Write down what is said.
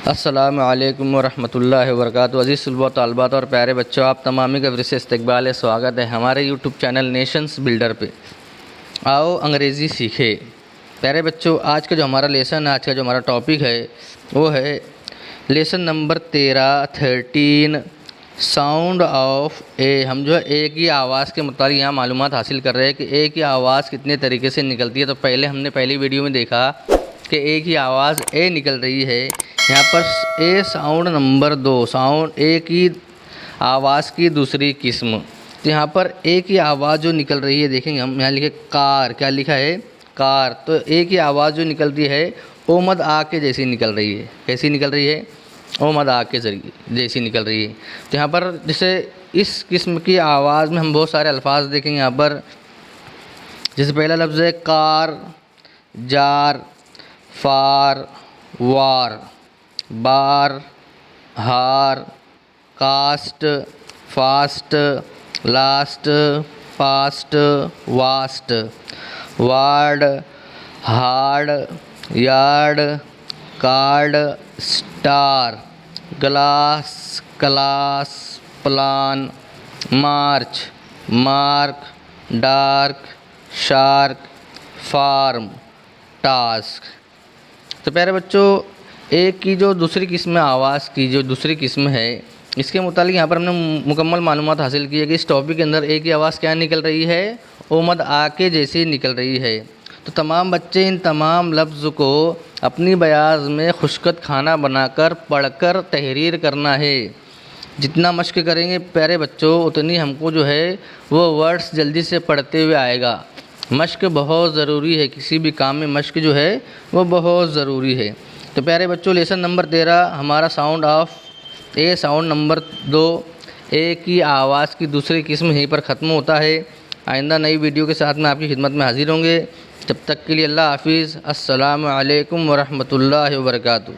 अस्सलामु अलैकुम वरहमतुल्लाहि वबरकातुहू। अज़ीज़ तलबा तलबात और प्यारे बच्चों, आप तमामी का फिर से इस्तकबाल है, स्वागत है हमारे यूट्यूब चैनल नेशंस बिल्डर पे। आओ अंग्रेज़ी सीखे। प्यारे बच्चों, आज का जो हमारा लेसन, आज का जो हमारा टॉपिक है वो है लेसन नंबर 13 साउंड ऑफ ए। हम जो है ए की आवाज़ के मुताबिक यहाँ मालूमात हासिल कर रहे हैं कि ए की आवाज़ कितने तरीके से निकलती है। तो पहले हमने पहली वीडियो में देखा कि ए की आवाज़ ए निकल रही है। यहाँ पर ए साउंड नंबर 2, साउंड ए की आवाज़ की दूसरी किस्म। तो यहाँ पर ए की आवाज़ जो निकल रही है, देखेंगे हम यहाँ लिखे कार, क्या लिखा है कार। तो ए की आवाज़ जो निकलती है ओ मद आ के जैसी निकल रही है। कैसी निकल रही है? ओ मद आ के जैसी निकल रही है। तो यहाँ पर जैसे इस किस्म की आवाज़ में हम बहुत सारे अल्फाज देखेंगे। यहाँ पर जैसे पहला लफ्ज़ है कार, जार, फार, war, bar, har, cast, fast, last, past, vast, ward, hard, yard, card, star, glass, class, plan, march, mark, dark, shark, farm, task. तो प्यारे बच्चों, एक की जो दूसरी किस्म आवाज़ की जो दूसरी किस्म है, इसके मुतालिक यहाँ पर हमने मुकम्मल मालूमात हासिल की है कि इस टॉपिक के अंदर ए की आवाज़ क्या निकल रही है, ओ मद आ के जैसी निकल रही है। तो तमाम बच्चे इन तमाम लफ्ज़ को अपनी बयाज़ में खुशकत खाना बनाकर पढ़कर तहरीर करना है। जितना मश्क करेंगे प्यारे बच्चों, उतनी हमको जो है वो वर्ड्स जल्दी से पढ़ते हुए आएगा। मश्क बहुत ज़रूरी है, किसी भी काम में मश्क जो है वो बहुत ज़रूरी है। तो प्यारे बच्चों, लेसन नंबर 13 हमारा sound of A, sound number 2 ए की आवाज़ की दूसरी किस्म यहीं पर ख़त्म होता है। आइंदा नई वीडियो के साथ में आपकी खिदमत में हाजिर होंगे। जब तक के लिए अल्लाह हाफिज़। अस्सलामु अलैकुम वरहमतुल्लाहि वबरकातुहू।